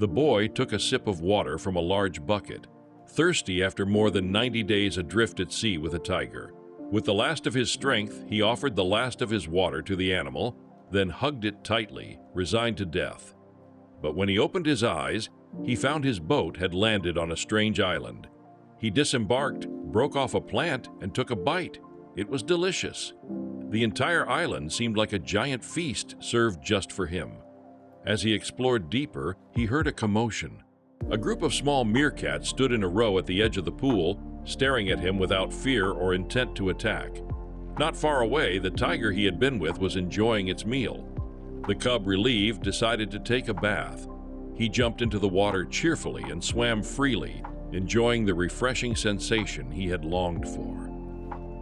The boy took a sip of water from a large bucket, thirsty after more than 90 days adrift at sea with a tiger. With the last of his strength, he offered the last of his water to the animal, then hugged it tightly, resigned to death. But when he opened his eyes, he found his boat had landed on a strange island. He disembarked, broke off a plant, and took a bite. It was delicious. The entire island seemed like a giant feast served just for him. As he explored deeper, he heard a commotion. A group of small meerkats stood in a row at the edge of the pool, staring at him without fear or intent to attack. Not far away, the tiger he had been with was enjoying its meal. The cub, relieved, decided to take a bath. He jumped into the water cheerfully and swam freely, enjoying the refreshing sensation he had longed for.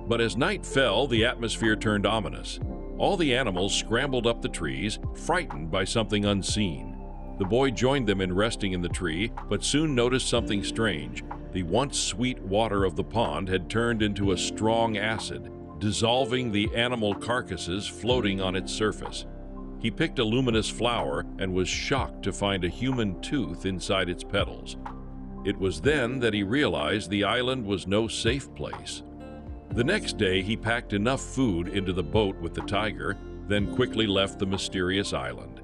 But as night fell, the atmosphere turned ominous. All the animals scrambled up the trees, frightened by something unseen. The boy joined them in resting in the tree, but soon noticed something strange. The once sweet water of the pond had turned into a strong acid, dissolving the animal carcasses floating on its surface. He picked a luminous flower and was shocked to find a human tooth inside its petals. It was then that he realized the island was no safe place. The next day, he packed enough food into the boat with the tiger, then quickly left the mysterious island.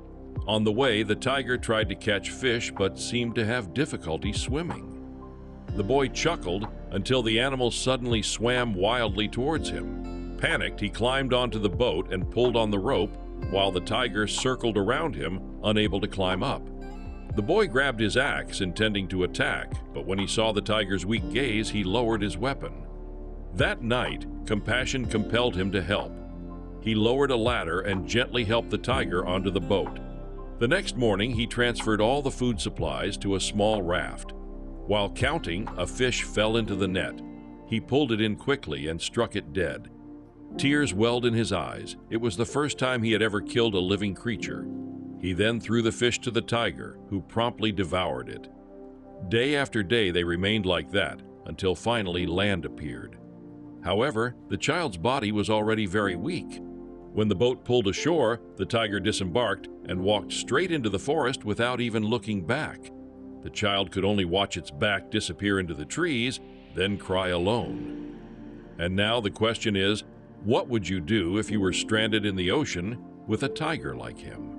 On the way, the tiger tried to catch fish but seemed to have difficulty swimming. The boy chuckled until the animal suddenly swam wildly towards him. Panicked, he climbed onto the boat and pulled on the rope while the tiger circled around him, unable to climb up. The boy grabbed his axe, intending to attack, but when he saw the tiger's weak gaze, he lowered his weapon. That night, compassion compelled him to help. He lowered a ladder and gently helped the tiger onto the boat. The next morning, he transferred all the food supplies to a small raft. While counting, a fish fell into the net. He pulled it in quickly and struck it dead. Tears welled in his eyes. It was the first time he had ever killed a living creature. He then threw the fish to the tiger, who promptly devoured it. Day after day, they remained like that, until finally land appeared. However, the child's body was already very weak. When the boat pulled ashore, the tiger disembarked and walked straight into the forest without even looking back. The child could only watch its back disappear into the trees, then cry alone. And now the question is, what would you do if you were stranded in the ocean with a tiger like him?